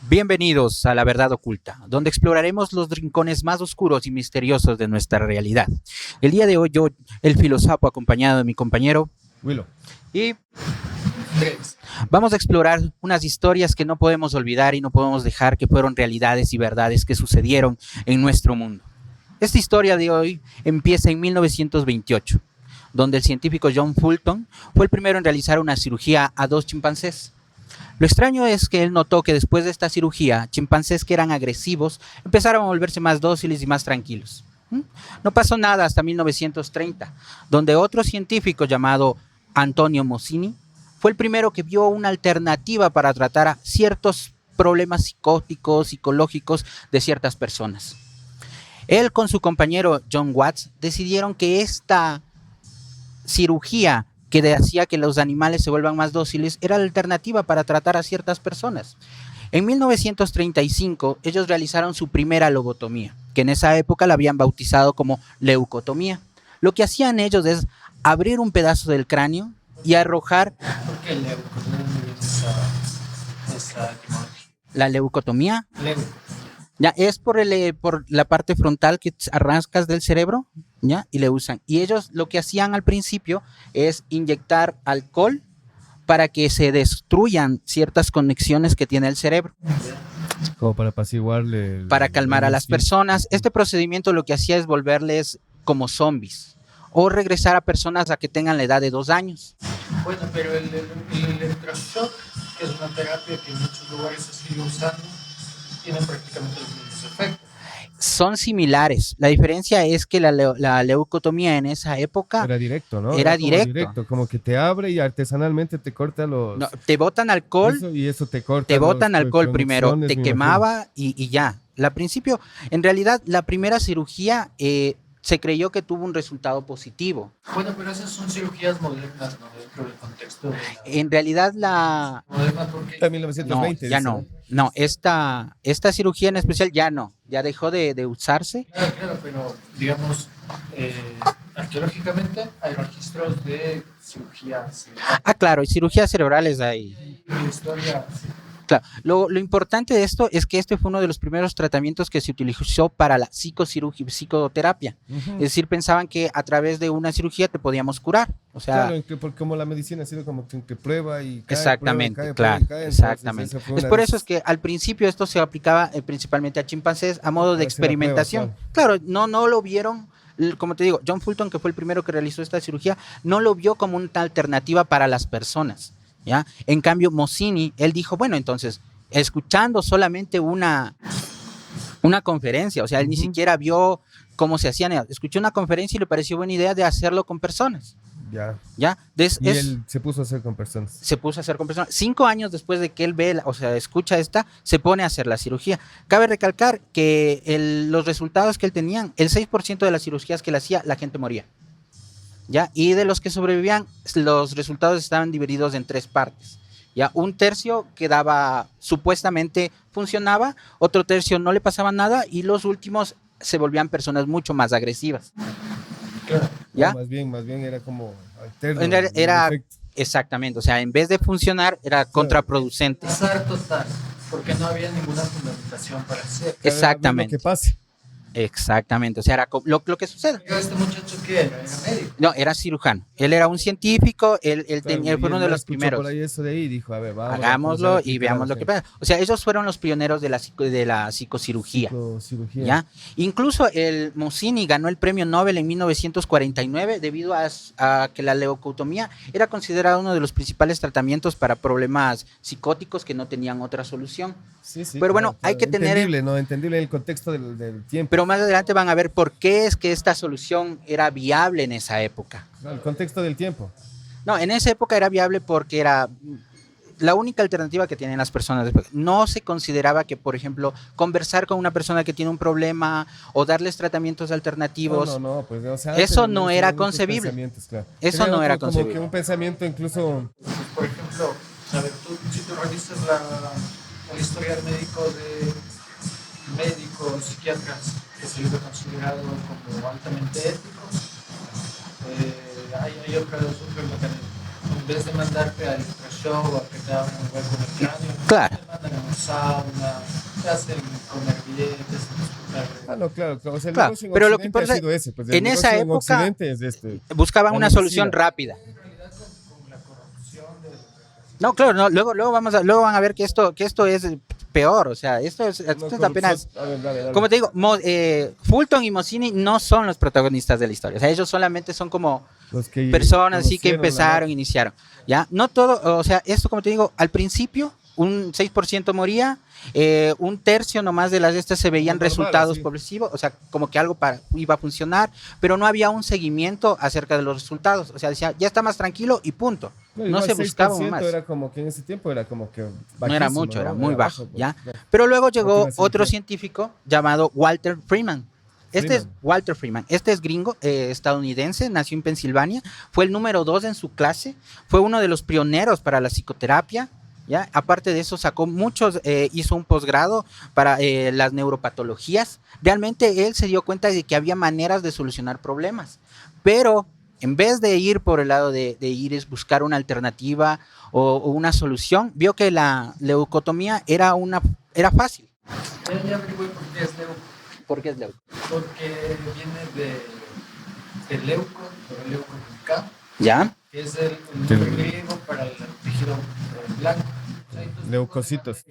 Bienvenidos a La Verdad Oculta, donde exploraremos los rincones más oscuros y misteriosos de nuestra realidad. El día de hoy yo, el filósofo, acompañado de mi compañero, Willow. y vamos a explorar unas historias que no podemos olvidar y no podemos dejar que fueron realidades y verdades que sucedieron en nuestro mundo. Esta historia de hoy empieza en 1928, donde el científico John Fulton fue el primero en realizar una cirugía a dos chimpancés. Lo extraño es que él notó que después de esta cirugía, chimpancés que eran agresivos empezaron a volverse más dóciles y más tranquilos. No pasó nada hasta 1930, donde otro científico llamado Antonio Mossini fue el primero que vio una alternativa para tratar a ciertos problemas psicóticos, psicológicos de ciertas personas. Él con su compañero John Watts decidieron que esta cirugía que hacía que los animales se vuelvan más dóciles era la alternativa para tratar a ciertas personas. En 1935 ellos realizaron su primera lobotomía, que en esa época la habían bautizado como leucotomía. Lo que hacían ellos es abrir un pedazo del cráneo y arrojar. ¿Por qué leuco? Esa etimología. La leucotomía Leuco. ya es por la parte frontal que arrancas del cerebro, ¿ya? Y le usan. Y ellos lo que hacían al principio es inyectar alcohol para que se destruyan ciertas conexiones que tiene el cerebro, Como para apaciguarle. para calmar a las personas. Este procedimiento lo que hacía es volverles como zombies o regresar a personas a que tengan la edad de 2 años. Bueno, pero el electroshock, que es una terapia que en muchos lugares se sigue usando, tiene prácticamente los mismos efectos. Son similares. La diferencia es que la leucotomía en esa época Era directo, ¿no? era como directo. como que te abre y artesanalmente te corta los. No, te botan alcohol, Eso te corta. te botan alcohol primero, conexiones, te me quemaba y ya. Al principio, en realidad, la primera cirugía se creyó que tuvo un resultado positivo. Bueno, pero esas son cirugías modernas, ¿no? Dentro del contexto de la En realidad, moderna, porque imagino. no, 1920. ya dice, no. No, esta cirugía en especial ya no, ya dejó de usarse. claro, pero digamos, arqueológicamente hay registros de cirugías. Ah, claro, y cirugías cerebrales hay. En la historia, sí. Claro, lo importante de esto es que este fue uno de los primeros tratamientos que se utilizó para la psicoterapia. Ujú. Es decir, pensaban que a través de una cirugía te podíamos curar. O sea, Claro, porque como la medicina ha sido como que prueba y cae, exactamente, prueba, claro, cae, exactamente. entonces esa fue Es una por de eso es esas- que al principio esto se aplicaba principalmente a chimpancés a modo de Para hacer la prueba, experimentación. Claro, no lo vieron, como te digo, John Fulton, que fue el primero que realizó esta cirugía, no lo vio como una alternativa para las personas, ¿ya? En cambio, Mossini, él dijo, bueno, entonces, escuchando solamente una conferencia, o sea, él ni Ujú. siquiera vio cómo se hacían, escuchó una conferencia y le pareció buena idea de hacerlo con personas, Ya. ¿ya? Y él se puso a hacer con personas. se puso a hacer con personas. 5 años después de que él ve, o sea, escucha esta, se pone a hacer la cirugía. Cabe recalcar que los resultados que él tenía, el 6% de las cirugías que él hacía, la gente moría. ¿Ya? Y de los que sobrevivían, los resultados estaban divididos en 3 partes. Ya, un tercio quedaba, supuestamente funcionaba, otro tercio no le pasaba nada y los últimos se volvían personas mucho más agresivas. Claro. ¿Ya? No, más bien era como alterno. Era el efecto. exactamente, o sea, en vez de funcionar, era contraproducente. Azar total, porque no había ninguna fundamentación para hacer. Cada vez Exactamente. Lo que pase. Exactamente, o sea, era lo que sucede. Pero este muchacho que era médico. No, era cirujano. Él era un científico, él Claro, fue y uno él de ya los escuchó primeros. por ahí eso de ahí y dijo, a ver, vamos Hagámoslo a y veamos lo que pasa. O sea, ellos fueron los pioneros de la psicocirugía. Cirugía. ¿Ya? Incluso el Mossini ganó el premio Nobel en 1949 debido a que la leucotomía era considerada uno de los principales tratamientos para problemas psicóticos que no tenían otra solución. Sí, Pero bueno, hay que tener- Entendible, ¿no? Entendible el contexto del tiempo. Pero más adelante van a ver por qué es que esta solución era viable en esa época. No, el contexto del tiempo. No, en esa época era viable porque era la única alternativa que tienen las personas. No se consideraba que, por ejemplo, conversar con una persona que tiene un problema o darles tratamientos alternativos, No, pues, o sea, eso antes no tenían era muchos concebible. pensamientos, claro. Eso Tenía no era como concebible. que un pensamiento incluso. Pues, por ejemplo, a ver, si tú revisas el historial médico de médicos, psiquiatras, que se les ha considerado como altamente éticos, hay otro mecanismo. En vez de mandarte al electroshock o a que te abran un hueco en el cráneo, Claro. te mandan en un sauna, te hacen comer bien, te hacen disfrutar. No, claro, claro. O sea, el Claro, negocio en pero lo que Occidente pasa ha sido ese. Pues el en esa negocio en época Occidente es buscaban la una medicina. solución rápida. En realidad con la corrupción del No, claro, no, luego van a ver que esto es peor, o sea, esto es apenas, A ver, dale, dale. como te digo, Fulton y Mozzini no son los protagonistas de la historia, o sea, ellos solamente son como Los que personas así que conocieron la empezaron, máquina. iniciaron, ¿ya? No todo, o sea, esto como te digo, al principio un 6% moría, un tercio nomás de las de estas se veían Normal, resultados así. progresivos, o sea, como que algo iba a funcionar, pero no había un seguimiento acerca de los resultados, o sea, decía, ya está más tranquilo y punto. No, No igual se buscaba 6% más. era como que en ese tiempo era como que No era bajísimo, mucho, ¿no? era muy bajo, pues, ¿ya? no. Pero luego No te iba llegó a decir otro qué. científico llamado Walter Freeman. Este es Freeman. Walter Freeman. Este es gringo, estadounidense, nació en Pensilvania, fue el número 2 en su clase, fue uno de los pioneros para la psicoterapia, ¿ya? Aparte de eso, sacó muchos, hizo un posgrado para las neuropatologías. Realmente él se dio cuenta de que había maneras de solucionar problemas, pero en vez de ir por el lado de ir es buscar una alternativa o una solución, vio que la leucotomía era fácil. Ya averigüé por qué es leuco. ¿Por qué es leuco? Porque viene de leuco, pero leuco con K, ¿Ya? que es el nombre griego para el tejido blanco. O sea, entonces, Leucocitos.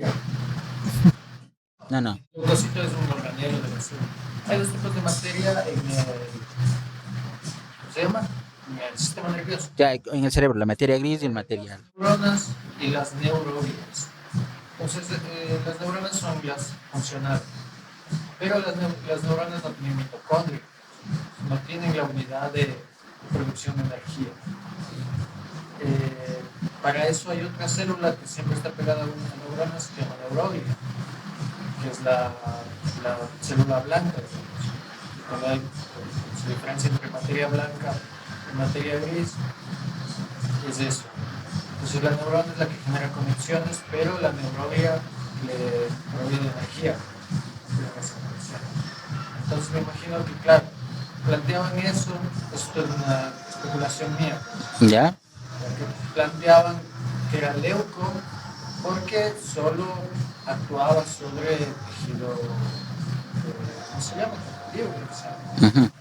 No. Leucocito es un organelo de la célula. Hay dos tipos de materia en el, ¿cómo se llama? En el sistema nervioso. Ya, en el cerebro, la materia gris y el material. Neuronas y las neurovías. Entonces, las neuronas son las funcionales, pero las neuronas no tienen mitocondrias, no tienen la unidad de producción de energía. Para eso hay otra célula que siempre está pegada a una neurona, se llama neurovia, que es la célula blanca. Cuando hay se diferencia entre materia blanca y materia gris, es eso. Entonces la neurona es la que genera conexiones, pero la neurovia le provee de energía. Entonces me imagino que, claro, planteaban eso, esto es una especulación mía, ¿Ya? que planteaban que era leuco porque solo actuaba sobre tejido, ¿cómo se llama? Vivo, creo que se llama. Ujú.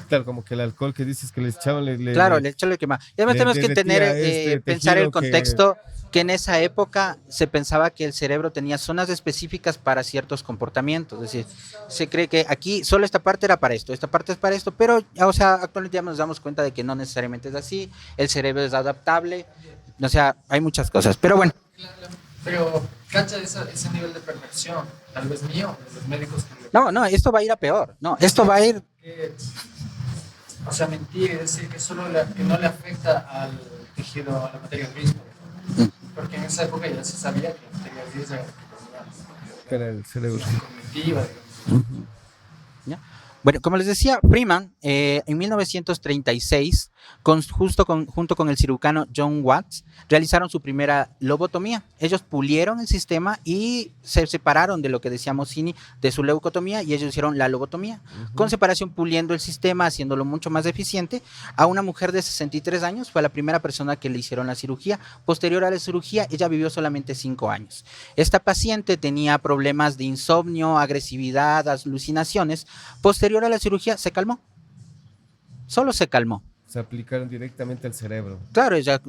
Claro, como que el alcohol que dices que les echaban Claro, le el hecho de quemar. Y además le tenemos que derretía tener, este pensar el tejido contexto que en esa época se pensaba que el cerebro tenía zonas específicas para ciertos comportamientos. Es decir, se cree que aquí solo esta parte era para esto, esta parte es para esto, pero, o sea, actualmente ya nos damos cuenta de que no necesariamente es así. El cerebro es adaptable, o sea, hay muchas cosas. Pero bueno, Pero cacha ese nivel de perversión, tal vez mío, de los médicos no, esto va a ir a peor. No, esto va a ir. que, o sea, mentir, es decir, que no le afecta al tejido, a la materia gris, por ejemplo. Porque en esa época ya se sabía que la materia gris era que era el cerebro. cognitiva, digamos. ¿Ya? Bueno, como les decía, Freeman en 1936, junto con el cirujano John Watts, realizaron su primera lobotomía. Ellos pulieron el sistema y se separaron de lo que decía Mozzini de su leucotomía y ellos hicieron la lobotomía. Con separación, puliendo el sistema, haciéndolo mucho más eficiente. A una mujer de 63 años fue la primera persona que le hicieron la cirugía. Posterior a la cirugía, ella vivió solamente 5 años. Esta paciente tenía problemas de insomnio, agresividad, alucinaciones. Posterior a la cirugía se calmó, solo se calmó. Se aplicaron directamente al cerebro. Claro, ya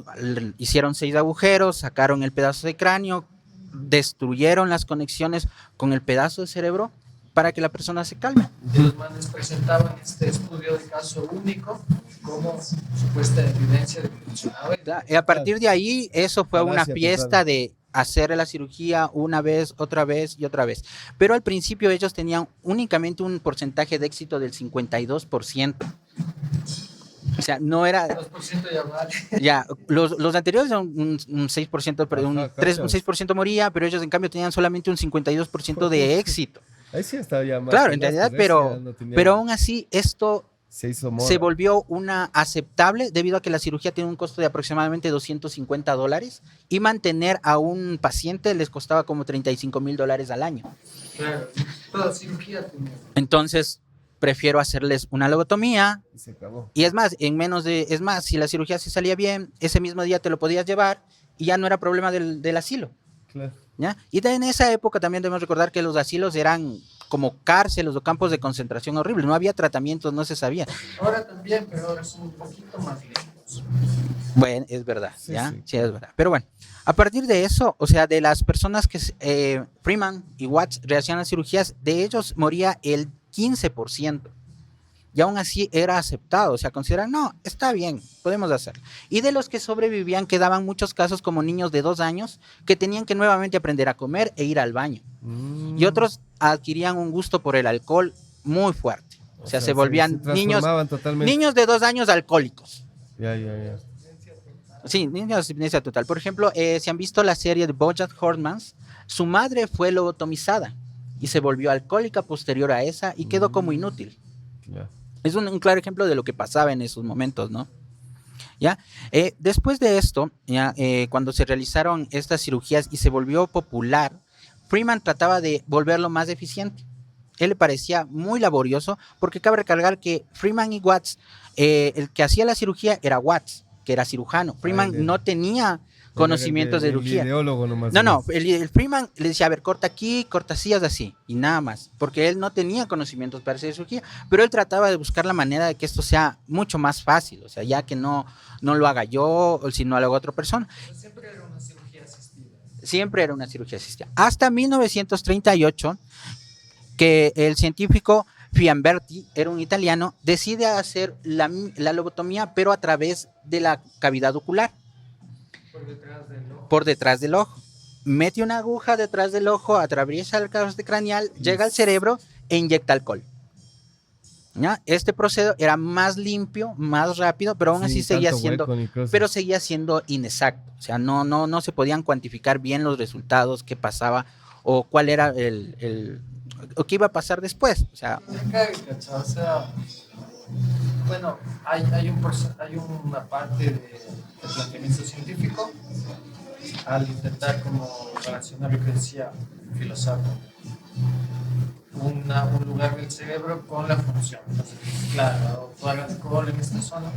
hicieron 6 agujeros, sacaron el pedazo de cráneo, destruyeron las conexiones con el pedazo de cerebro para que la persona se calme. Y los manes presentaban este estudio de caso único como supuesta evidencia de que funcionaba. Y a partir de ahí, eso fue una Falacia fiesta total. de hacer la cirugía una vez, otra vez y otra vez. Pero al principio ellos tenían únicamente un porcentaje de éxito del 52%. O sea, no era... 2% ya vale. Ya, los anteriores eran un 6%, pero un 6% moría, pero ellos en cambio tenían solamente un 52% de éxito. Ahí sí estaba ya más. Claro, en realidad, pero aún así esto se hizo moda. se volvió una aceptable debido a que la cirugía tiene un costo de aproximadamente $250 y mantener a un paciente les costaba como $35,000 al año. Claro, toda cirugía tiene. Entonces, prefiero hacerles una lobotomía. Y se acabó. Y es más, es más, si la cirugía se salía bien, ese mismo día te lo podías llevar y ya no era problema del asilo. Claro. ¿Ya? Y en esa época también debemos recordar que los asilos eran como cárceles o campos de concentración horribles, no había tratamientos, no se sabía. Ahora también, pero ahora son un poquito más limpios. Bueno, es verdad, Sí, ¿ya? sí. Sí, es verdad. Pero bueno, a partir de eso, o sea, de las personas que Freeman y Watts realizaban cirugías, de ellos moría el 15%. Y aún así era aceptado, o sea, consideran, no, está bien, podemos hacerlo. Y de los que sobrevivían quedaban muchos casos como niños de 2 años que tenían que nuevamente aprender a comer e ir al baño. Y otros adquirían un gusto por el alcohol muy fuerte. O sea, se volvían se niños, transformaban totalmente. niños de 2 años alcohólicos. Ya, ya, ya. Sí, niños de abstinencia total. Por ejemplo, si han visto la serie de BoJack Horseman, su madre fue lobotomizada y se volvió alcohólica posterior a esa y quedó como inútil. Ya. Es un claro ejemplo de lo que pasaba en esos momentos, ¿no? ¿Ya? Después de esto, ya, cuando se realizaron estas cirugías y se volvió popular, Freeman trataba de volverlo más eficiente. Él le parecía muy laborioso porque cabe recalcar que Freeman y Watts, el que hacía la cirugía era Watts, que era cirujano. Freeman no tenía conocimientos de cirugía. El ideólogo nomás. No, el Freeman le decía, a ver, corta aquí, corta así, haz así, y nada más, porque él no tenía conocimientos para hacer cirugía, pero él trataba de buscar la manera de que esto sea mucho más fácil, o sea, ya que no lo haga yo, sino lo haga otra persona. Siempre era una cirugía asistida. Siempre era una cirugía asistida. Hasta 1938, que el científico Fiamberti, era un italiano, decide hacer la lobotomía, pero a través de la cavidad ocular. Por detrás del ojo. Mete una aguja detrás del ojo, atraviesa el carote craneal, llega al cerebro e inyecta alcohol. ¿Ya? Este proceso era más limpio, más rápido, pero aún así seguía siendo inexacto. O sea, no se podían cuantificar bien los resultados, qué pasaba o cuál era o qué iba a pasar después. O sea, bueno, hay una parte de planteamiento científico al intentar como relacionar lo que decía el filósofo, un lugar del cerebro con la función. Entonces, claro, tú hagas alcohol en esta zona,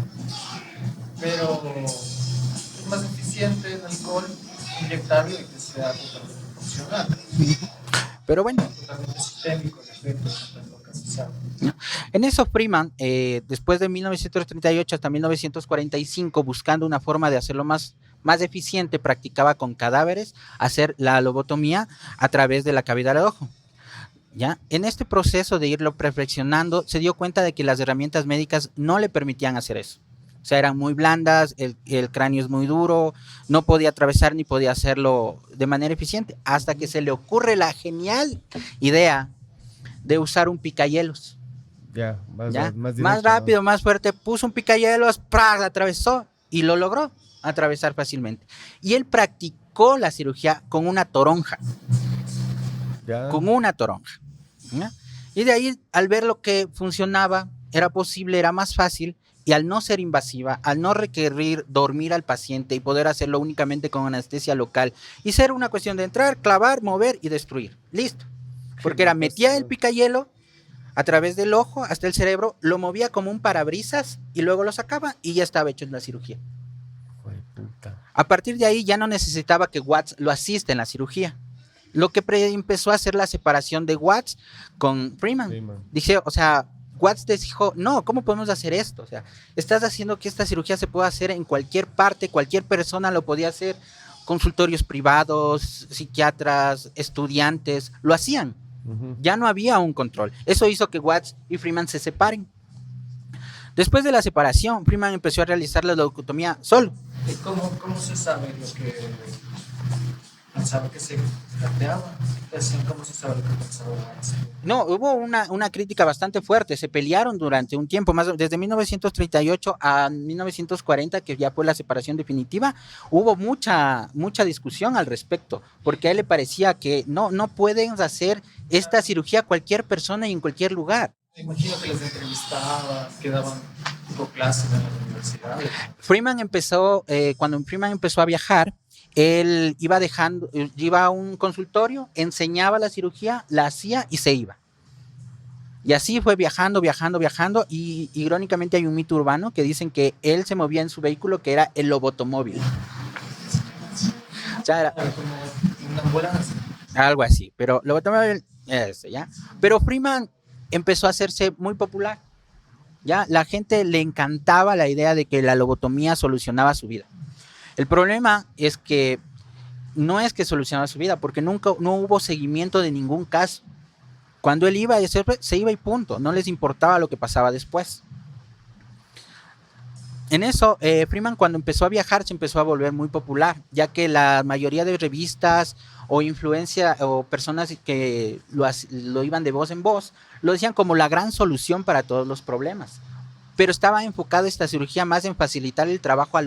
pero es más eficiente el alcohol inyectarlo y que sea totalmente funcional. Pero bueno, totalmente sistémico, el efecto, casi sabe. En eso Freeman, después de 1938 hasta 1945, buscando una forma de hacerlo más eficiente, practicaba con cadáveres hacer la lobotomía a través de la cavidad del ojo. ¿Ya? En este proceso de irlo perfeccionando, se dio cuenta de que las herramientas médicas no le permitían hacer eso. O sea, eran muy blandas, el cráneo es muy duro, no podía atravesar ni podía hacerlo de manera eficiente, hasta que se le ocurre la genial idea de usar un picahielos. Ya, más directo, rápido, ¿no? Más fuerte, puso un picahielos, ¡prá!, atravesó y lo logró atravesar fácilmente. Y él practicó la cirugía con una toronja. Ya. Con una toronja. ¿Ya? Y de ahí, al ver lo que funcionaba, era posible, era más fácil, y al no ser invasiva, al no requerir dormir al paciente y poder hacerlo únicamente con anestesia local, y ser una cuestión de entrar, clavar, mover y destruir. Listo. Porque era, metía el picahielo a través del ojo hasta el cerebro, lo movía como un parabrisas y luego lo sacaba y ya estaba hecho en la cirugía. A partir de ahí ya no necesitaba que Watts lo asista en la cirugía. Lo que empezó a hacer la separación de Watts con Freeman. Dije, o sea, Watts dijo, no, ¿cómo podemos hacer esto? O sea, estás haciendo que esta cirugía se pueda hacer en cualquier parte, cualquier persona lo podía hacer, consultorios privados, psiquiatras, estudiantes, lo hacían. Ya no había un control. Eso hizo que Watts y Freeman se separen. Después de la separación, Freeman empezó a realizar la lobotomía solo. ¿Y cómo se sabe lo que pensaba que se planteaba? ¿Cómo se sabe lo que pensaba Watts? No, hubo una crítica bastante fuerte. Se pelearon durante un tiempo, más desde 1938 a 1940, que ya fue la separación definitiva. Hubo mucha discusión al respecto, porque a él le parecía que no pueden hacer esta cirugía cualquier persona y en cualquier lugar. Me imagino que les entrevistaban, que daban tipo clases en las universidades. Cuando Freeman empezó a viajar, él iba a un consultorio, enseñaba la cirugía, la hacía y se iba. Y así fue viajando, y irónicamente hay un mito urbano que dicen que él se movía en su vehículo, que era el lobotomóvil. O sea, era como una ambulancia. algo así, pero lobotomía, ¿ya? Pero Freeman empezó a hacerse muy popular, ¿ya? La gente le encantaba la idea de que la lobotomía solucionaba su vida. El problema es que no es que solucionaba su vida, porque nunca no hubo seguimiento de ningún caso. Cuando él iba, se iba y punto, no les importaba lo que pasaba después. En eso, Freeman cuando empezó a viajar se empezó a volver muy popular, ya que la mayoría de revistas o influencia o personas que lo iban de voz en voz, lo decían como la gran solución para todos los problemas. Pero estaba enfocada esta cirugía más en facilitar el trabajo a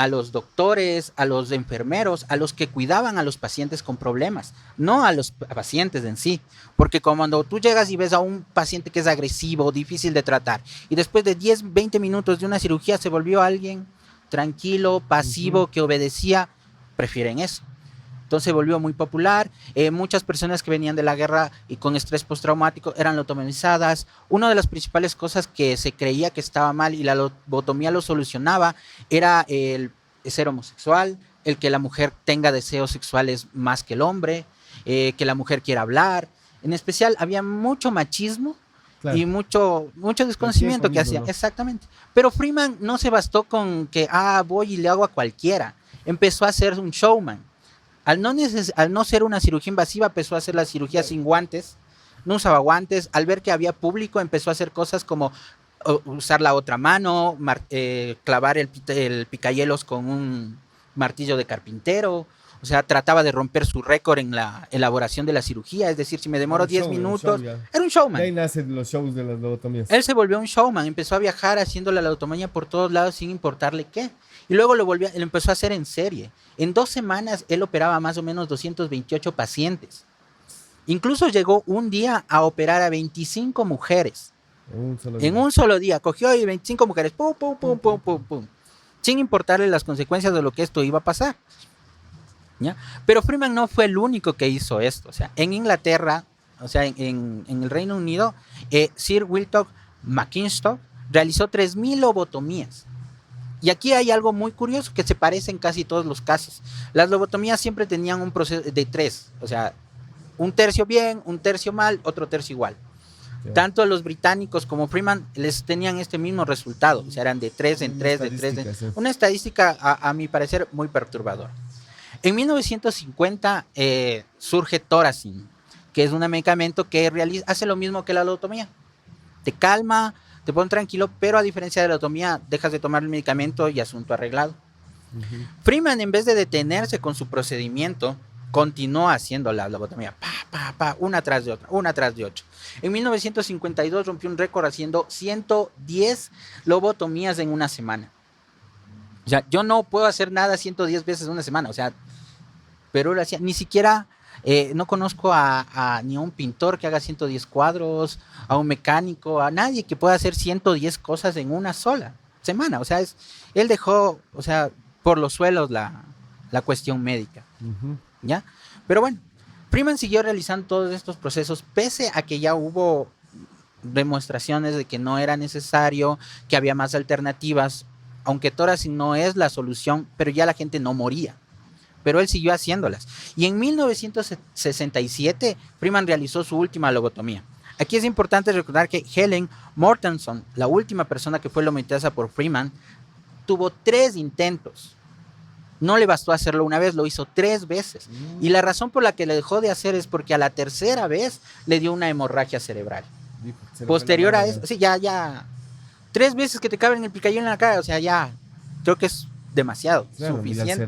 los doctores, a los enfermeros, a los que cuidaban a los pacientes con problemas, no a los pacientes en sí. Porque cuando tú llegas y ves a un paciente que es agresivo, difícil de tratar, y después de 10, 20 minutos de una cirugía se volvió alguien tranquilo, pasivo, que obedecía, prefieren eso. Entonces se volvió muy popular. Muchas personas que venían de la guerra y con estrés postraumático eran lobotomizadas. Una de las principales cosas que se creía que estaba mal y la lobotomía lo solucionaba era el ser homosexual, el que la mujer tenga deseos sexuales más que el hombre, que la mujer quiera hablar. En especial había mucho machismo. Claro. Y mucho desconocimiento que hacía, ¿no? Exactamente. Pero Freeman no se bastó con que voy y le hago a cualquiera. Empezó a ser un showman. Al no ser una cirugía invasiva, empezó a hacer la cirugía sin guantes, no usaba guantes. Al ver que había público, empezó a hacer cosas como usar la otra mano, clavar el picahielos con un martillo de carpintero. O sea, trataba de romper su récord en la elaboración de la cirugía. Es decir, si me demoro 10 minutos, era un showman. De ahí nacen los shows de las lobotomías. Él se volvió un showman, empezó a viajar haciendo la lobotomía por todos lados sin importarle qué. Y luego lo empezó a hacer en serie. En 2 semanas él operaba más o menos 228 pacientes. Incluso llegó un día a operar a 25 mujeres. En un solo día. Cogió y 25 mujeres. Pum, pum, pum, pum, pum, pum. Sin importarle las consecuencias de lo que esto iba a pasar. ¿Ya? Pero Freeman no fue el único que hizo esto. O sea, en Inglaterra, o sea, en el Reino Unido, Sir Wilton Mackintosh realizó 3.000 lobotomías. Y aquí hay algo muy curioso que se parece en casi todos los casos. Las lobotomías siempre tenían un proceso de 3, o sea, un tercio bien, un tercio mal, otro tercio igual. Sí. Tanto los británicos como Freeman les tenían este mismo resultado, o sea, eran de 3 en 3, de 3 en... Una estadística, a mi parecer, muy perturbadora. En 1950 surge Thorazine, que es un medicamento que hace lo mismo que la lobotomía. Te calma, te pone tranquilo, pero a diferencia de la lobotomía, dejas de tomar el medicamento y asunto arreglado. Freeman, en vez de detenerse con su procedimiento, continuó haciendo la lobotomía, una tras de otra, una tras de otra. En 1952 rompió un récord haciendo 110 lobotomías en una semana. O sea, yo no puedo hacer nada 110 veces en una semana, o sea, pero lo hacía, ni siquiera... no conozco ni a un pintor que haga 110 cuadros, a un mecánico, a nadie que pueda hacer 110 cosas en una sola semana. O sea, él dejó, o sea, por los suelos la cuestión médica. ¿Ya? Pero bueno, Freeman siguió realizando todos estos procesos, pese a que ya hubo demostraciones de que no era necesario, que había más alternativas, aunque Thorazine no es la solución, pero ya la gente no moría. Pero él siguió haciéndolas. Y en 1967, Freeman realizó su última lobotomía. Aquí es importante recordar que Helen Mortenson, la última persona que fue lobotomizada por Freeman, tuvo 3 intentos. No le bastó hacerlo una vez, lo hizo 3 veces. Y la razón por la que le dejó de hacer es porque a la tercera vez le dio una hemorragia cerebral. Posterior a eso, sí, ya. 3 veces que te caben el picayelo en la cara, o sea, ya, creo que es demasiado, claro, suficiente.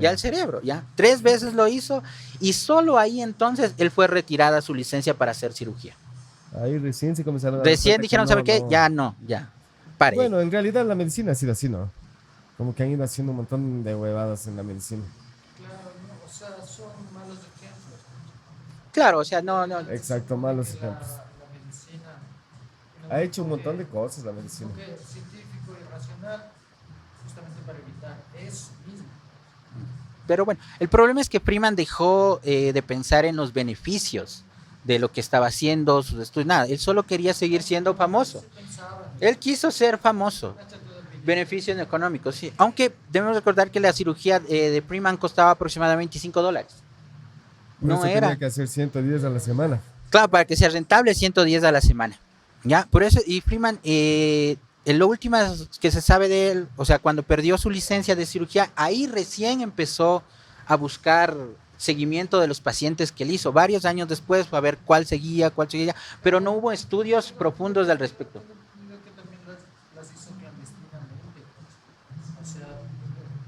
Ya el cerebro, ya. 3 veces lo hizo y solo ahí entonces él fue retirada su licencia para hacer cirugía. Ahí recién se comenzaron a dar Recién dijeron, ¿sabe qué? Ya, pare. Bueno, en realidad la medicina ha sido así, ¿no? Como que han ido haciendo un montón de huevadas en la medicina. Claro, no, o sea, son malos ejemplos. Claro, o sea, no. Exacto, malos ejemplos. La medicina... Ha hecho un montón de cosas la medicina. Científico y racional, justamente para evitar eso mismo. Pero bueno, el problema es que Freeman dejó de pensar en los beneficios de lo que estaba haciendo, sus estudios, nada. Él solo quería seguir siendo famoso. Él quiso ser famoso. Beneficios económicos, sí. Aunque debemos recordar que la cirugía de Freeman costaba aproximadamente $25. Por No eso era. tenía que hacer 110 a la semana. Claro, para que sea rentable, 110 a la semana. Ya, por eso, y Freeman, en lo último que se sabe de él, o sea, cuando perdió su licencia de cirugía, ahí recién empezó a buscar seguimiento de los pacientes que él hizo. Varios años después fue a ver cuál seguía, pero no hubo estudios profundos al respecto. Creo que también las hizo clandestinamente. O sea,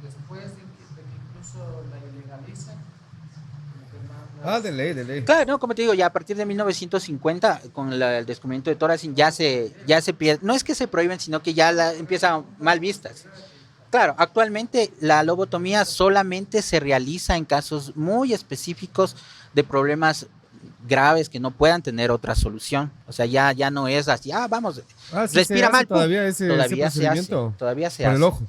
después de que incluso la ilegalizan, como que Ah, más de ley. Claro, no, como te digo, ya a partir de 1950, con el descubrimiento de Thorazine, ya se pierde, no es que se prohíben, sino que ya empiezan mal vistas. Claro, actualmente la lobotomía solamente se realiza en casos muy específicos de problemas graves que no puedan tener otra solución. O sea, ya no es así, vamos, Ah, sí, respira se hace mal, pum. todavía ese Todavía se hace, procedimiento. todavía se Por hace. el ojo.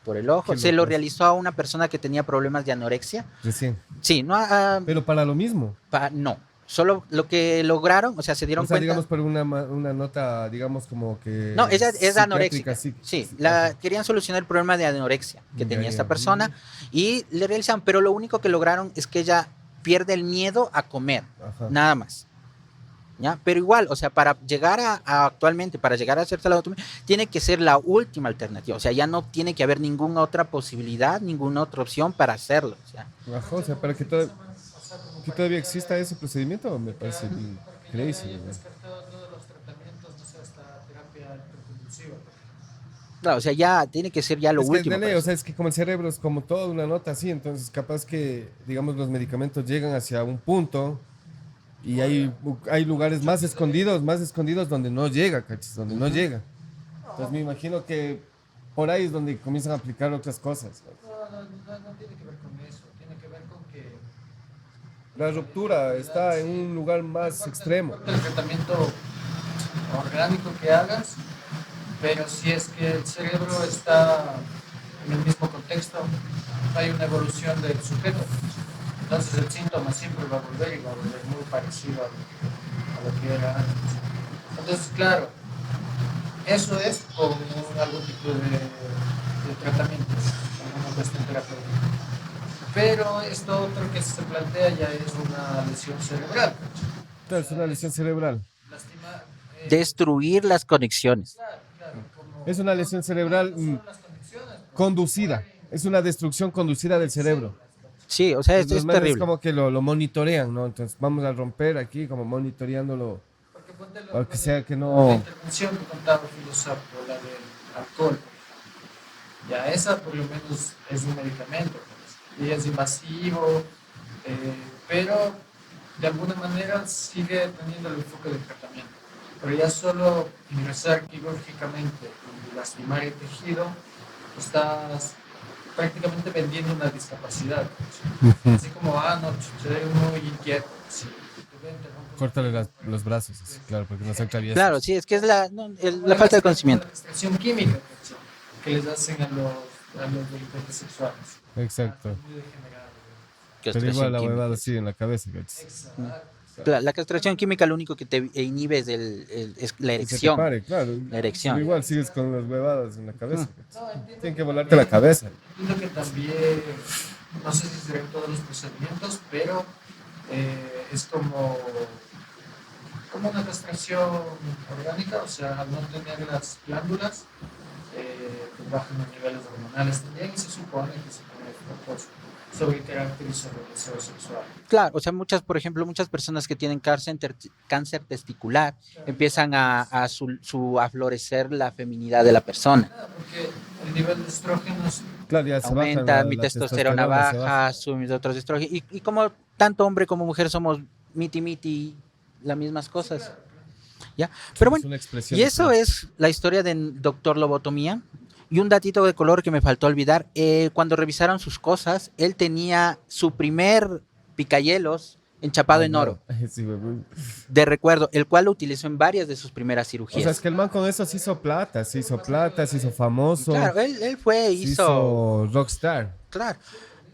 Por el ojo. Qué Se lo loco. realizó a una persona que tenía problemas de anorexia. Recién. Sí, no, Pero para lo mismo. no. Solo lo que lograron, o sea, se dieron O sea, cuenta. digamos, por una nota, digamos, como que. No, ella es psiquiátrica, anoréxica. Sí, querían solucionar el problema de anorexia que Ya, tenía ya. esta persona y le realizaron, pero lo único que lograron es que ella pierde el miedo a comer, Ajá. nada más. ¿Ya? Pero igual, o sea, para llegar actualmente, para llegar a hacerse la lobotomía, tiene que ser la última alternativa. O sea, ya no tiene que haber ninguna otra posibilidad, ninguna otra opción para hacerlo. O sea, Ajá, o sea, para que, que todavía exista ese procedimiento, me parece crazy. hayan ¿no? descartado todos los tratamientos, no sé, hasta terapia electroconvulsiva. claro, o sea, ya tiene que ser ya lo Es que, último. de ley, para o sea, es que como el cerebro es como toda una nota así, entonces capaz que, digamos, los medicamentos llegan hacia un punto y hay lugares más escondidos donde no llega, ¿cachis? Donde no llega. Entonces me imagino que por ahí es donde comienzan a aplicar otras cosas. No tiene que ver con eso, tiene que ver con que La ruptura está en un lugar más extremo. no importa el tratamiento orgánico que hagas, pero si es que el cerebro está en el mismo contexto, hay una evolución del sujeto. Entonces el síntoma siempre va a volver y va a volver muy parecido a lo que era antes. Entonces, claro, eso es con algún tipo de tratamiento, alguna cuestión terapéutica. Pero esto otro que se plantea ya es una lesión cerebral. Claro, es una lesión cerebral. Lastima, destruir las conexiones. claro, como Es una lesión cerebral son las conexiones. conducida. Es una destrucción conducida del cerebro. Sí, o sea, Los es manes terrible. como que lo monitorean, ¿no? Entonces vamos a romper aquí como monitoreándolo Porque ponte para que sea que la no... intervención que contaba Filosofo, la del alcohol, ya esa por lo menos es un medicamento, pues, y es invasivo, pero de alguna manera sigue teniendo el enfoque del tratamiento. Pero ya solo ingresar quirúrgicamente y lastimar el tejido, estás prácticamente vendiendo una discapacidad. Pues. Así como, no, se ve muy inquieto. Sí, Córtale los brazos, así, claro, porque no se atraviesa. Claro, sí, es que es la falta de conocimiento. La extracción química que les hacen a los delincuentes sexuales. Exacto. Muy degenerado. Pero igual la Castración huevada química. así en la cabeza, ¿cachai? Exacto. La castración química lo único que te inhibe es la Que se te erección. pare, claro. La erección. Pero igual sigues con las huevadas en la cabeza. ¿cachai? No, entiendo. Tienen que volarte la cabeza. Entiendo que también, no sé si serán todos los procedimientos, pero es como una castración orgánica, o sea, al no tener las glándulas, pues bajan los niveles hormonales también y se supone que se pone focos sobre el carácter y sobre el deseo sexual. Claro, o sea, por ejemplo, muchas personas que tienen cáncer testicular empiezan a florecer la feminidad de la persona. Porque el nivel de estrógenos Claro, ya se Aumenta, baja mi la testosterona se baja. baja, sube mis otros estrógenos. Y como tanto hombre como mujer somos miti, las mismas cosas. ¿Ya? Pero Es bueno, una expresión y eso diferente. es la historia del doctor Lobotomía. Y un datito de color que me faltó olvidar, cuando revisaron sus cosas, él tenía su primer picayelos enchapado en oro, Sí, güey. de recuerdo, el cual lo utilizó en varias de sus primeras O cirugías. sea, es que el man con eso se hizo plata, se hizo famoso, Claro, él fue, se hizo, hizo rockstar. claro,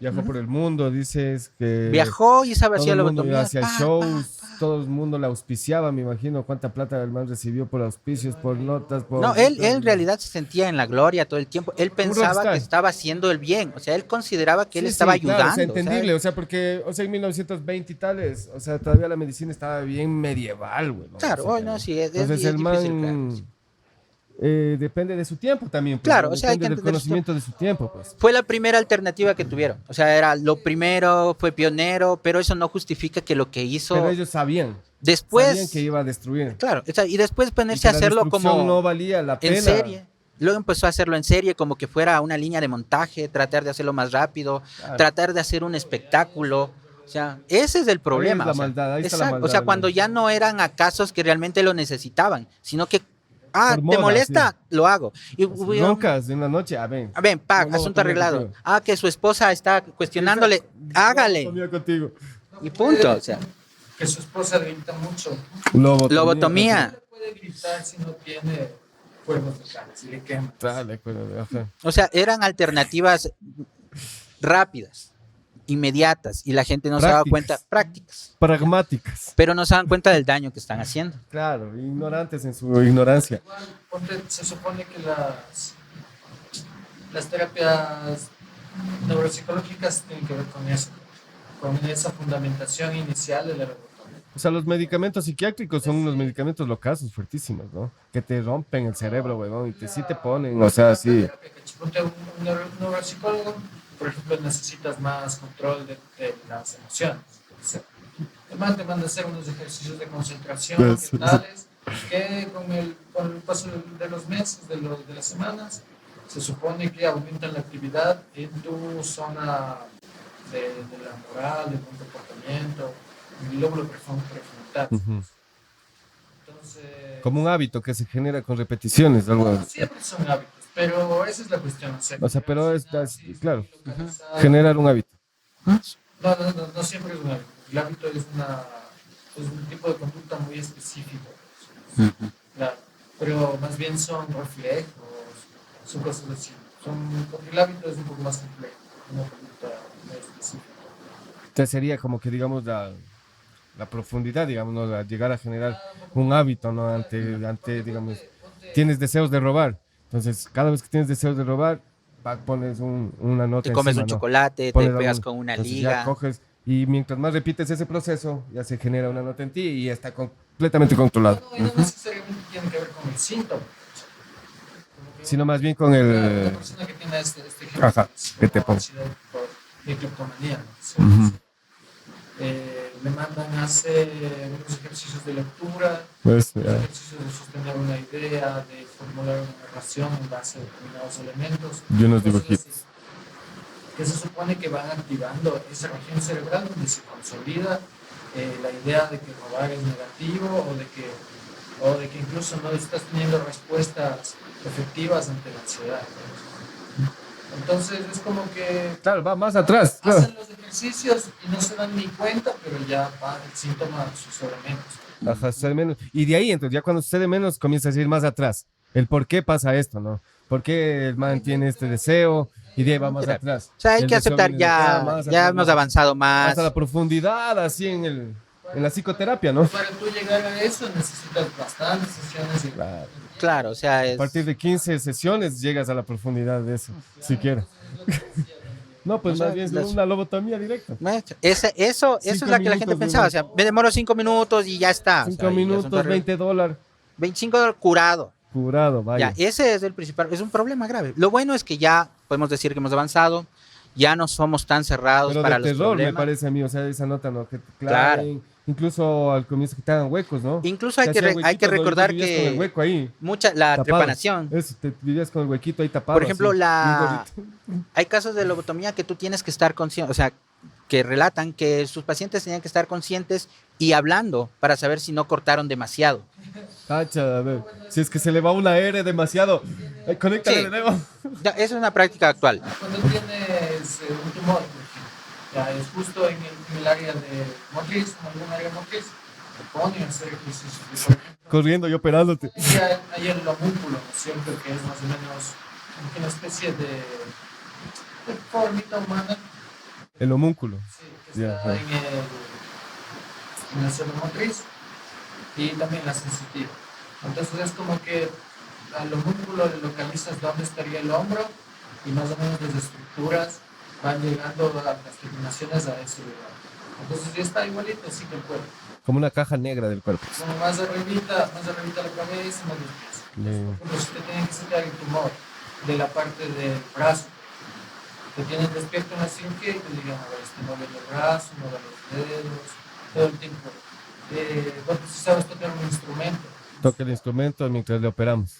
Viajó por el mundo, dices que... viajó y sabe todo hacía el mundo lobotomía, hacía pa, shows, pa, todo el mundo le auspiciaba, me imagino cuánta plata el man recibió por auspicios, por notas, por... No, él en realidad se sentía en la gloria todo el tiempo. Él pensaba rockstar. que estaba haciendo el bien. O sea, él consideraba que él Sí, estaba sí, claro, ayudando. o sea, o sea, entendible, o sea, porque, o sea, en 1920 y tales, o sea, todavía la medicina estaba bien medieval, güey, ¿no? claro, O sea, hoy no, sí, es entonces el difícil, man claro. depende de su tiempo también, pues, Claro, ¿no? o sea, hay que Depende del entender esto. conocimiento de su tiempo, pues. Fue la primera alternativa que tuvieron. O sea, era lo primero, fue pionero, pero eso no justifica que lo que Pero hizo ellos sabían que después, iba a destruir claro, o sea, y después y ponerse que a la hacerlo destrucción no como valía la en pena. serie. Luego empezó a hacerlo en serie, como que fuera una línea de montaje, tratar de hacerlo más rápido, Claro. tratar de hacer un espectáculo. O sea, ese es el Ahí problema. es la O sea, maldad, ahí está la exacto. O maldad sea, del cuando man. ya no eran a casos que realmente lo necesitaban, sino que, Por ¿te moda, molesta? sí. Lo hago. Y hubo- Roncas de una noche, a ver. ven, pack, No, asunto lobotomía arreglado. contigo. Que su esposa está cuestionándole, hágale. Lobotomía contigo. Y punto. O sea, Que su esposa grita mucho. lobotomía. No le puede gritar si no tiene fuegos de cara, si le quema. Dale, pues, ajá. O sea, eran alternativas rápidas, inmediatas, y la gente no se daba cuenta, prácticas, Pragmáticas. pero no se dan cuenta del daño que están haciendo. Claro, ignorantes en su ignorancia. Igual, se supone que las terapias neuropsicológicas tienen que ver con eso, con esa fundamentación inicial de la lobotomía. O sea, los medicamentos psiquiátricos son unos medicamentos locazos fuertísimos, ¿no? Que te rompen el cerebro, huevón, y sí te ponen, o sea, sí. Ponte un neuropsicólogo, por ejemplo, necesitas más control de las emociones. O sea, el man te manda a hacer unos ejercicios de concentración Sí, y tales, que con el paso de los meses, de las semanas, se supone que aumentan la actividad en tu zona de la moral, del buen comportamiento, en el lóbulo prefrontal. Ujú. Entonces, Como un hábito que se genera con repeticiones, algo no, así. siempre son hábitos, pero esa es la cuestión. O sea, pero es, claro, localizado. generar un hábito. No siempre es un hábito. El hábito es un tipo de conducta muy específico. Claro, pero más bien son reflejos, son cosas así. El hábito es un poco más complejo, una conducta muy específica. Entonces sería como que, digamos, la profundidad, digamos, ¿no? Llegar a generar un hábito, ¿no? Ante, digamos, tienes deseos de robar. Entonces, cada vez que tienes deseos de robar, pones una nota Te comes encima, un ¿no? chocolate, te Pones pegas algún- con una entonces ya liga. coges, y mientras más repites ese proceso, ya se genera una nota en ti y ya está completamente controlado. No, y no necesariamente tiene que ver con el síntoma. Sino más bien con Una el... persona que tiene este ejemplo, Ajá, que te pongo. de cleptomanía, ¿no? Sí, Ujú. le mandan a hacer unos ejercicios de lectura, Pues, unos ejercicios de sostener una idea, de formular una narración en base a determinados elementos. y unos cosas dibujitos. así, que se supone que van activando esa región cerebral donde se consolida la idea de que robar es negativo o de que incluso no estás teniendo respuestas efectivas ante la ansiedad. Entonces es como que Claro, va más atrás. Claro. hacen los ejercicios y no se dan ni cuenta, pero ya va el síntoma sucede menos. Ajá, sucede menos. Y de ahí, entonces, ya cuando sucede menos, comienza a ir más atrás. El por qué pasa esto, ¿no? ¿Por qué el man tiene este deseo? Y de ahí va más atrás. O sea, hay El que deseo aceptar viene de acá, ya, más ya atrás, hemos más avanzado más. hasta la profundidad, así en la psicoterapia, ¿no? Para tú llegar a eso necesitas bastantes sesiones. Claro. Claro, o sea, A partir de 15 sesiones llegas a la profundidad de eso, siquiera. No, pues O sea, más bien es las- una lobotomía directa. Eso es 5 la que la gente minutos, pensaba. O sea, me demoro 5 minutos y ya está. O 5 sea, y minutos, asunto arreglado. $20, $25 curado. curado, vaya. Ya, ese es el principal, es un problema grave. Lo bueno es que ya podemos decir que hemos avanzado, ya no somos tan cerrados Pero para de los terror, me problemas. parece a mí, o sea, esa nota, ¿no? Que te Claro. claven, incluso al comienzo que te hagan huecos, ¿no? Incluso hay Te que, hacían hay que huequitos, ¿no? Y tú recordar vivías con el que hueco ahí, la tapado. trepanación, Eso, te vivías con el huequito ahí tapado. por ejemplo, así, y un gorrito. hay casos de lobotomía que tú tienes que estar consciente, o sea, que relatan que sus pacientes tenían que estar conscientes y hablando para saber si no cortaron demasiado. Cacha, a ver, si es que se le va una R demasiado, conéctale Sí. de nuevo. Ya, esa es una práctica actual. Cuando tienes un tumor, por ejemplo, ya es justo en el área de motriz, en algún área motriz, te ponen a hacer ejercicios. Por ejemplo, Corriendo y operándote. hay el homúnculo, ¿no es cierto? Que es más o menos una especie de formita humana, El homúnculo. sí, que Ya, está ajá. estimulación motriz y también la sensitiva. Entonces es como que a lo músculo le localizas dónde estaría el hombro y más o menos las estructuras van llegando a las terminaciones a ese lugar. Entonces ya está igualito así que el cuerpo. Como una caja negra del cuerpo. Como más arribita la cabeza, más los pies. Por ejemplo, si te tienen que sacar el tumor de la parte del brazo, te tienen despierto en la cirugía y te digan, a ver, mueve el brazo, mueve los dedos, todo el tiempo. Bueno, si sabes tocar un instrumento. Toca el instrumento mientras le operamos.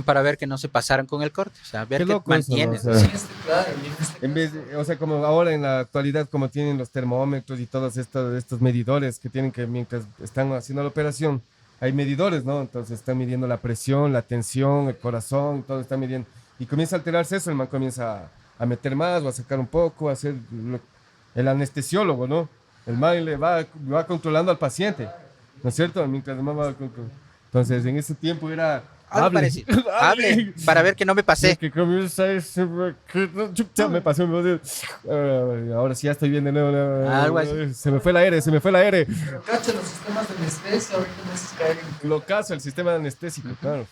Para ver que no se pasaran con el corte, o sea, ver Qué que loco eso, ¿no? mantienes. O sea, Sí, claro, y en este en vez caso, o sea, como ahora en la actualidad, como tienen los termómetros y todos estos medidores que tienen que, mientras están haciendo la operación, hay medidores, ¿no? Entonces están midiendo la presión, la tensión, el corazón, todo está midiendo. Y comienza a alterarse eso, el man comienza a meter más o a sacar un poco, a hacer el anestesiólogo, ¿no? El man va controlando al paciente, ¿no es cierto? Mientras el man va controlando. Entonces, en ese tiempo era... Algo parecido. Hable para ver que no me pasé. Que comienza ese... Ya me pasó. Ahora sí ya estoy bien de nuevo. Algo así. Se me fue el aire. cacha los sistemas de anestesia, ahorita no se caer en... Lo caso, el sistema anestésico, claro.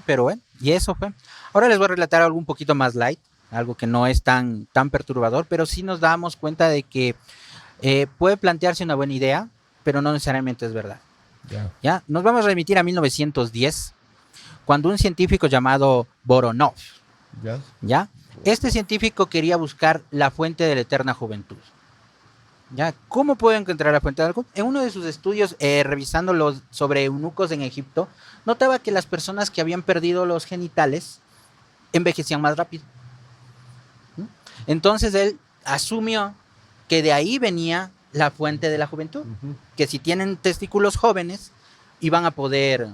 Pero bueno, y eso fue. Ahora les voy a relatar algo un poquito más light, algo que no es tan perturbador, pero sí nos damos cuenta de que puede plantearse una buena idea, pero no necesariamente es verdad. ¿Ya? Nos vamos a remitir a 1910, cuando un científico llamado Voronov, ¿ya? Este científico quería buscar la fuente de la eterna juventud. ¿Ya? ¿Cómo puedo encontrar la fuente de la juventud? En uno de sus estudios, revisando sobre eunucos en Egipto, notaba que las personas que habían perdido los genitales envejecían más rápido. ¿Mm? Entonces él asumió que de ahí venía la fuente de la juventud, que si tienen testículos jóvenes, iban a poder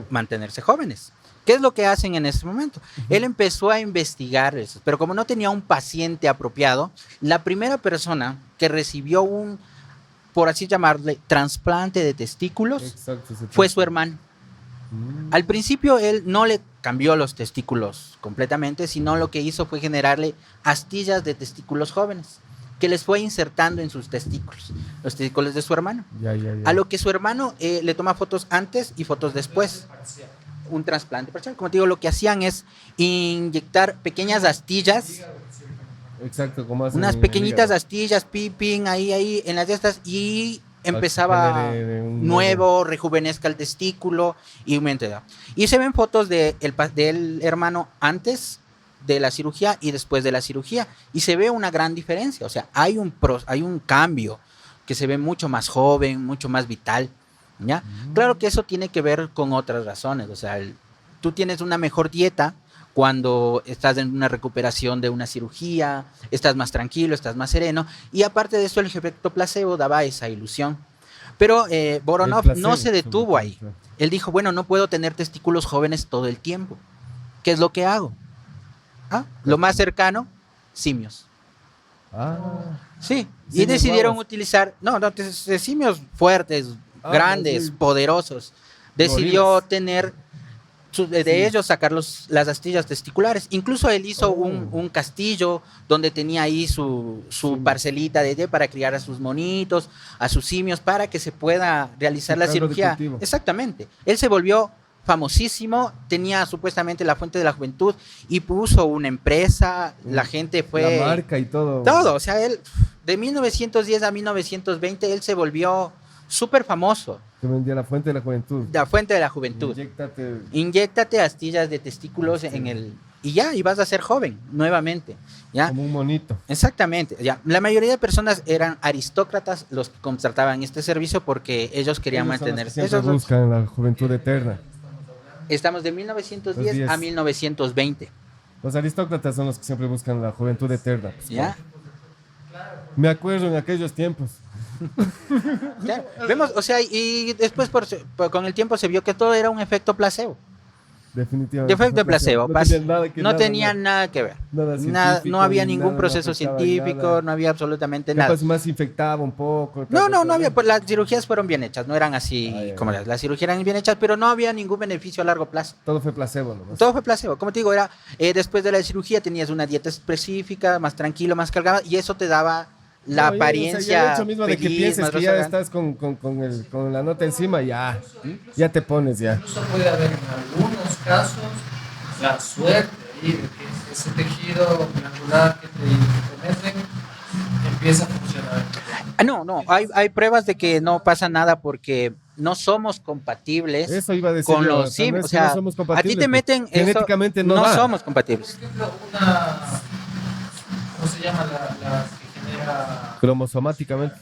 mantenerse jóvenes. ¿Qué es lo que hacen en ese momento? Él empezó a investigar eso, pero como no tenía un paciente apropiado, la primera persona que recibió un, por así llamarle, trasplante de testículos, fue su hermano. Al principio él no le cambió los testículos completamente, sino lo que hizo fue generarle astillas de testículos jóvenes, que les fue insertando en sus testículos, los testículos de su hermano. A lo que su hermano le toma fotos antes y fotos después. Un trasplante parcial. Como te digo, lo que hacían es inyectar pequeñas astillas. Exacto, como hacen unas en pequeñitas el astillas, piping, ahí en las de estas, y empezaba nuevo, rejuvenezca el testículo y aumenta. Y se ven fotos del hermano antes de la cirugía y después de la cirugía, y se ve una gran diferencia. O sea, hay un cambio que se ve mucho más joven, mucho más vital. ¿Ya? Claro que eso tiene que ver con otras razones. O sea, tú tienes una mejor dieta cuando estás en una recuperación de una cirugía, estás más tranquilo, estás más sereno, y aparte de eso el efecto placebo daba esa ilusión. Pero Voronov no se detuvo ahí. Él dijo, bueno, no puedo tener testículos jóvenes todo el tiempo. ¿Qué es lo que hago? Lo más cercano, simios. Sí, y decidieron utilizar, simios fuertes, grandes, poderosos. Decidió tener de ellos sacar las astillas testiculares. Incluso él hizo un castillo donde tenía ahí su parcelita para criar a sus monitos, a sus simios, para que se pueda realizar la cirugía. Exactamente. Él se volvió famosísimo, tenía supuestamente la fuente de la juventud y puso una empresa, la gente fue... La marca y todo. Todo, o sea, él de 1910 a 1920 él se volvió súper famoso. Que vendía la fuente de la juventud. La fuente de la juventud. Inyéctate astillas de testículos y ya, y vas a ser joven nuevamente. ¿Ya? Como un monito. Exactamente. Ya. La mayoría de personas eran aristócratas los que contrataban este servicio porque ellos querían mantenerse. Ellos buscan la juventud eterna. Estamos de 1910 a 1920. Los aristócratas son los que siempre buscan la juventud eterna. Pues, ¿ya? Me acuerdo en aquellos tiempos. Claro. Vemos, o sea, y después con el tiempo se vio que todo era un efecto placebo. Definitivamente. Efecto placebo. No tenía nada que ver. No había ningún proceso científico, no había absolutamente nada. Capaz más infectaba un poco. No había, pues las cirugías fueron bien hechas, no eran así como las cirugías eran bien hechas, pero no había ningún beneficio a largo plazo. Todo fue placebo, ¿no? Todo fue placebo. Como te digo, después de la cirugía tenías una dieta específica, más tranquilo, más cargada, y eso te daba la No, apariencia o sea, ya el hecho mismo de que feliz, pienses más que ya rozagante. estás con la nota encima, ya te pones ya. Incluso puede haber en algunos casos la suerte ahí de que ese tejido glandular que te meten empieza a funcionar. No, hay pruebas de que no pasa nada porque no somos compatibles Eso iba a decir con yo, los tal simios. vez O que no sea, somos a ti compatibles, te pues. meten eso, Genéticamente no da. somos Por compatibles. ejemplo, ¿cómo se llama la que genera? Cromosomáticamente.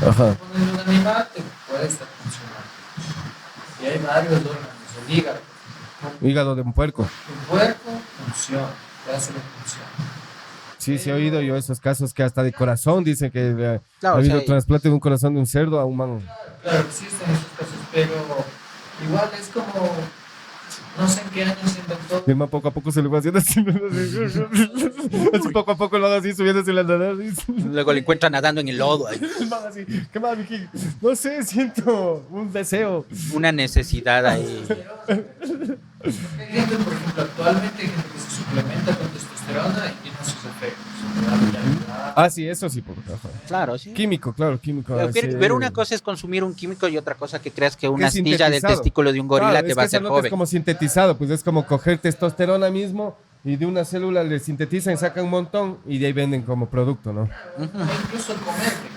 Ajá. Poner un animal te puede estar funcionando. Y hay varios órganos, el hígado, Hígado de un puerco. el cuerpo funciona, te hace la función. Sí, he oído yo esos casos que hasta de corazón dicen que ha Claro, o habido sea, trasplante de un corazón de un cerdo a un man. Claro, existen esos casos, pero igual es como, no sé en qué año se inventó. Mi man poco a poco se le va haciendo así. Así poco a poco lo haga así, subiéndose la nariz. luego lo encuentran nadando en el lodo. Ahí. El man así, ¿qué más, Vicky? No sé, siento un deseo. Una necesidad ahí. Hay gente, por ejemplo, actualmente hay gente que se suplementa con testosterona y tiene sus efectos. Ah, sí, eso sí. Ajá. Claro, sí. Químico, claro, químico. Pero una cosa es consumir un químico y otra cosa que creas que una es astilla del sintetizado. testículo de un gorila Claro, te es va a que esa hacer nota joven. Es como sintetizado, pues es como coger testosterona mismo y de una célula le sintetizan, sacan un montón y de ahí venden como producto, ¿no? O incluso comerte,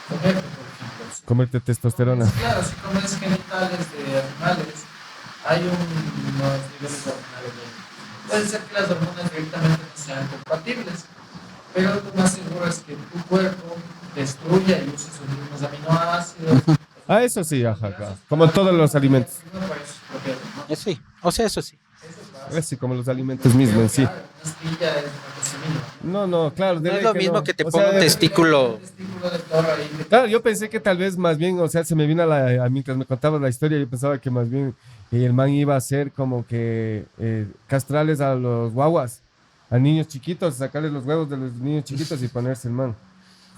por ejemplo. Comerte testosterona. Claro, si comes genitales de animales, hay unos niveles de hormonales de ahí. Puede ser que las hormonas directamente no sean compatibles, pero lo más seguro es que tu cuerpo destruya y use sus mismos aminoácidos. Ah, eso sí, ajá, ajá. Como todos los alimentos. Sí, o sea, eso sí. Así como los alimentos mismos en sí. Claro, una astilla es una cosa mínima. No, claro. de No es ley lo mismo no. que te O ponga sea, un testículo. Un testículo de toro ahí. Claro, yo pensé que tal vez más bien, o sea, se me vino mientras me contabas la historia, yo pensaba que más bien el man iba a hacer como que castrarles a los guaguas, a niños chiquitos, sacarles los huevos de los niños chiquitos y ponerse el man.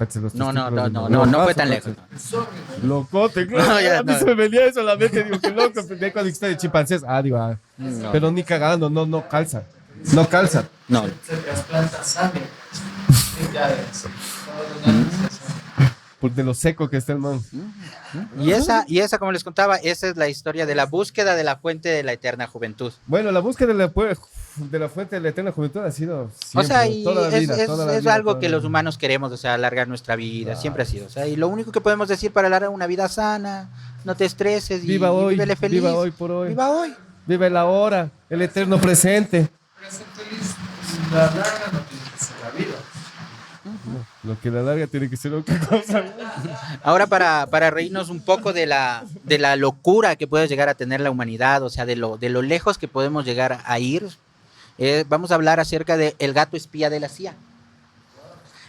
No fue tan lejos. Locote, claro. No, ya, a mí no. se me venía eso a la mente, digo, qué loco, de cuando dijiste de chimpancés, pero ni cagando, no calza, no calza. No. Se trasplanta sangre. Y ya es. Todos los años se hace. Por de lo seco que está el man. Y esa, como les contaba, esa es la historia de la búsqueda de la fuente de la eterna juventud. Bueno, la búsqueda de la fuente de la eterna juventud ha sido siempre, O sea, y toda la vida, es algo que los humanos queremos, o sea, alargar nuestra vida, Claro. siempre ha sido. O sea, y lo único que podemos decir para alargar una vida sana, no te estreses y Viva hoy, vívele feliz. viva hoy por hoy. Viva hoy. Vive la hora, el eterno presente. Para ser feliz, la larga no tiene que ser la vida. Lo que la larga tiene que ser otra cosa. Ahora para reírnos un poco de la locura que puede llegar a tener la humanidad, o sea, de lo lejos que podemos llegar a ir, vamos a hablar acerca de el gato espía de la CIA.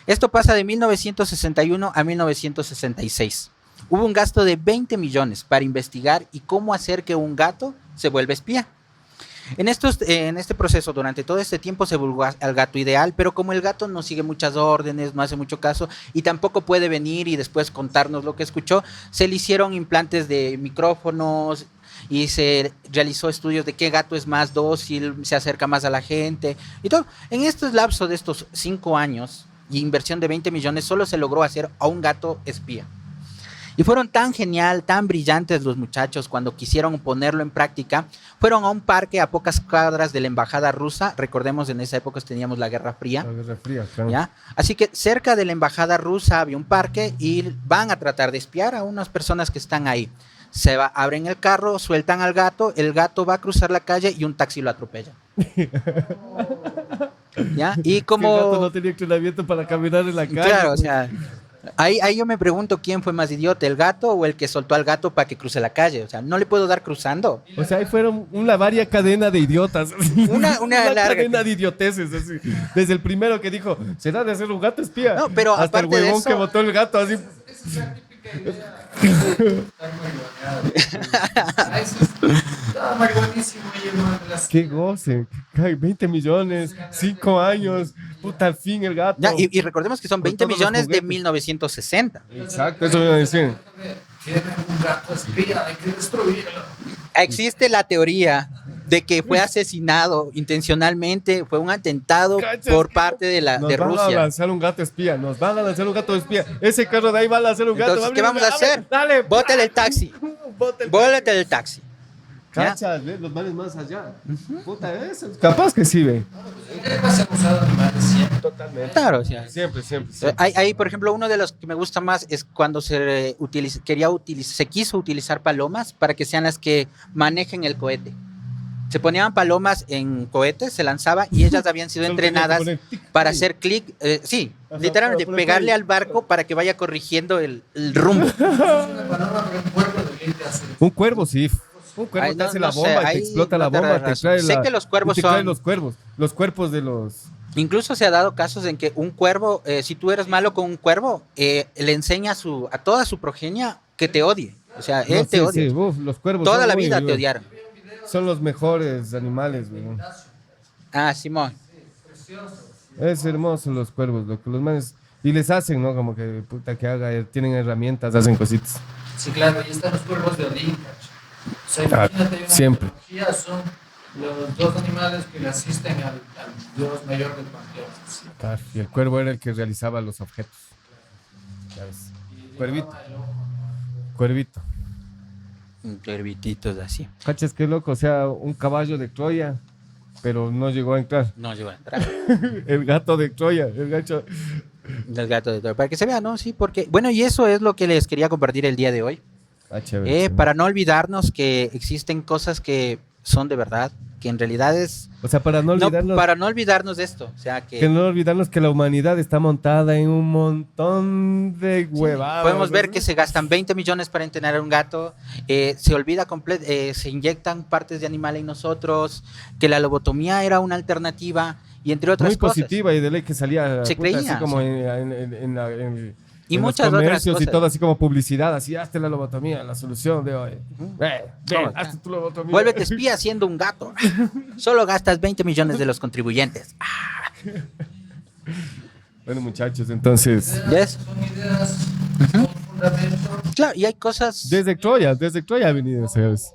Esto pasa de 1961 a 1966. Hubo un gasto de 20 millones para investigar y cómo hacer que un gato se vuelva espía. En este proceso, durante todo este tiempo se buscó al gato ideal, pero como el gato no sigue muchas órdenes, no hace mucho caso y tampoco puede venir y después contarnos lo que escuchó, se le hicieron implantes de micrófonos y se realizó estudios de qué gato es más dócil, se acerca más a la gente y todo. En este lapso de estos 5 años y inversión de 20 millones, solo se logró hacer a un gato espía. Y fueron tan genial, tan brillantes los muchachos cuando quisieron ponerlo en práctica. Fueron a un parque a pocas cuadras de la embajada rusa. Recordemos, en esa época teníamos la Guerra Fría. La Guerra Fría, claro. ¿Ya? Así que cerca de la embajada rusa había un parque y van a tratar de espiar a unas personas que están ahí. Abren el carro, sueltan al gato, el gato va a cruzar la calle y un taxi lo atropella. ¿Ya? Y como... El gato no tenía entrenamiento para caminar en la calle. Claro, o sea... Ahí yo me pregunto quién fue más idiota, el gato o el que soltó al gato para que cruce la calle. O sea, no le puedo dar cruzando. O sea, ahí fueron una varia cadena de idiotas. Una larga cadena de idioteces. Así. Desde el primero que dijo, será de hacer un gato espía. No, pero hasta el aparte de huevón eso- que botó el gato así. Esa es la típica idea. Estar marihuaneado. Eso está marihuanísimo y hermano. Qué goce. 20 millones, 5 años. Puta, al fin el gato. Ya, y recordemos que son Con 20 todos los millones de juguetes. 1960. Exacto, eso me iba a decir. Tienen un gato espía, hay que destruirlo. Existe la teoría de que fue asesinado intencionalmente, fue un atentado por parte de Nos van a Rusia. lanzar un gato espía, nos van a lanzar un gato espía. Ese carro de ahí va a lanzar un gato. Entonces, ¿qué vamos a hacer? Dale, Bótale el taxi. Bótale el taxi. ¿Ya? Cachas, ¿ves? Los manes más allá. Puta, eso. Capaz que sí, ve. Se ha usado animales siempre. Totalmente. Claro, o sea, Siempre. hay, por ejemplo, uno de los que me gusta más es cuando se quiso utilizar palomas para que sean las que manejen el cohete. Se ponían palomas en cohetes, se lanzaba y ellas habían sido Solo tenían que entrenadas poner tic, para tic. hacer clic, sí, Ajá, literalmente para poner pegarle clic. al barco para que vaya corrigiendo el rumbo. Una paloma, pero un cuerpo de ley te hace. Un cuervo, sí. Un cuervo Ay, te no- hace no la sé, bomba, ahí te explota no la te bomba, razón. te trae Sé que los cuervos y te trae son- los cuerpos de los... Incluso se ha dado casos en que un cuervo, si tú eres malo con un cuervo, le enseña a toda su progenia que te odie. O sea, él No, te sí, odia. sí, uf, los cuervos Toda son la muy- vida te odiaron. Son los mejores animales, güey. Ah, Simón. Es hermoso los cuervos, lo que los manes... Y les hacen, ¿no? Como que, puta, que haga, tienen herramientas, hacen cositas. Sí, claro, ahí están los cuervos de Odín, cacho. O sea, Ah, imagínate, una siempre. mitología son los dos animales que le asisten al dios mayor del panteón. Sí. Claro, y el cuervo era el que realizaba los objetos. Ya ves. Cuervito. Cuervito. Cuervititos así. Cachas, qué loco, o sea, un caballo de Troya, pero no llegó a entrar. No llegó a entrar. El gato de Troya, el gacho. El gato de Troya. Para que se vea, ¿no? Sí, porque. Bueno, y eso es lo que les quería compartir el día de hoy. Ah, chévere, chévere. Para no olvidarnos que existen cosas que son de verdad, que en realidad es. O sea, para no olvidarnos, para no olvidarnos de esto. O sea, que no olvidarnos que la humanidad está montada en un montón de huevadas. podemos ver ¿no? que se gastan 20 millones para entrenar a un gato, se olvida se inyectan partes de animal en nosotros, que la lobotomía era una alternativa y entre otras Muy cosas. positiva y de ley que salía Se puta, creía, así como o sea. Y en muchas los otras comercios y cosas. todo así como publicidad, así hazte la lobotomía, la solución de hoy. Ven, Toma, hazte tu lobotomía. Vuélvete espía siendo un gato. Solo gastas 20 millones de los contribuyentes. Bueno, muchachos, entonces, ¿Ves? Son ideas con fundamento. Claro, y hay cosas, desde Troya ha venido, ¿sabes?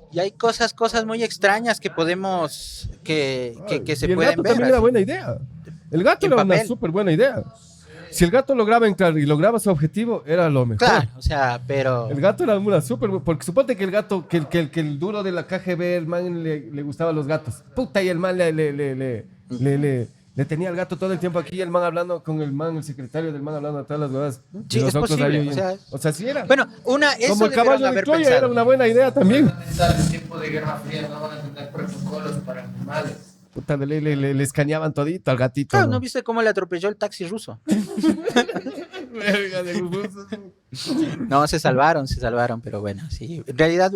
cosas muy extrañas que podemos, que se Y el pueden gato ver. también era así. buena idea. El gato En era una papel. súper buena idea. Si el gato lograba entrar y lograba su objetivo, era lo mejor. Claro, o sea, pero. El gato era una súper... Porque suponte que el gato, que el duro de la KGB, el man le gustaban los gatos. Puta, y el man le tenía al gato todo el tiempo aquí, y el man hablando con el man, el secretario del man hablando a todas las huevas. Sí, Y los es otros posible, ahí oyendo. o sea, sí era. Bueno, eso Como el debieron caballo de haber Troya, pensado. era una buena idea también. Fundamental en tiempo de Guerra Fría, no van a tener protocolos para animales. Puta, le escaneaban todito al gatito. Claro, ¿no? ¿no viste cómo le atropelló el taxi ruso? Verga de los rusos. No, se salvaron, pero bueno, sí. En realidad,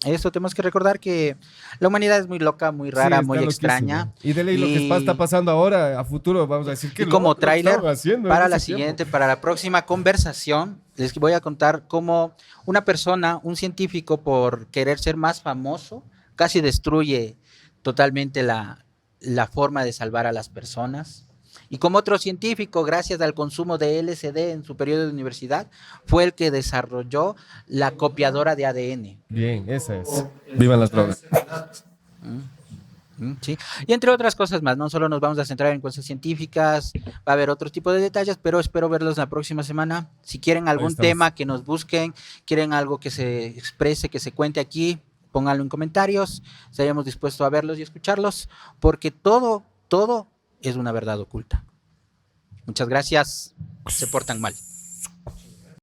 esto tenemos que recordar que la humanidad es muy loca, muy Sí, rara, está muy loquísimo. extraña. Y de ley lo que está pasando ahora, a futuro, vamos a decir que Y como tráiler para la ese tiempo. siguiente, para la próxima conversación, les voy a contar cómo una persona, un científico, por querer ser más famoso, casi destruye totalmente la forma de salvar a las personas. Y como otro científico, gracias al consumo de LSD en su periodo de universidad, fue el que desarrolló la copiadora de ADN. Bien, esa es. Vivan las drogas. Sí. Y entre otras cosas más, no solo nos vamos a centrar en cosas científicas, va a haber otro tipo de detalles, pero espero verlos la próxima semana. Si quieren algún estamos. tema que nos busquen, quieren algo que se exprese, que se cuente aquí, pónganlo en comentarios, estaríamos dispuestos a verlos y escucharlos, porque todo es una verdad oculta. Muchas gracias, se portan mal.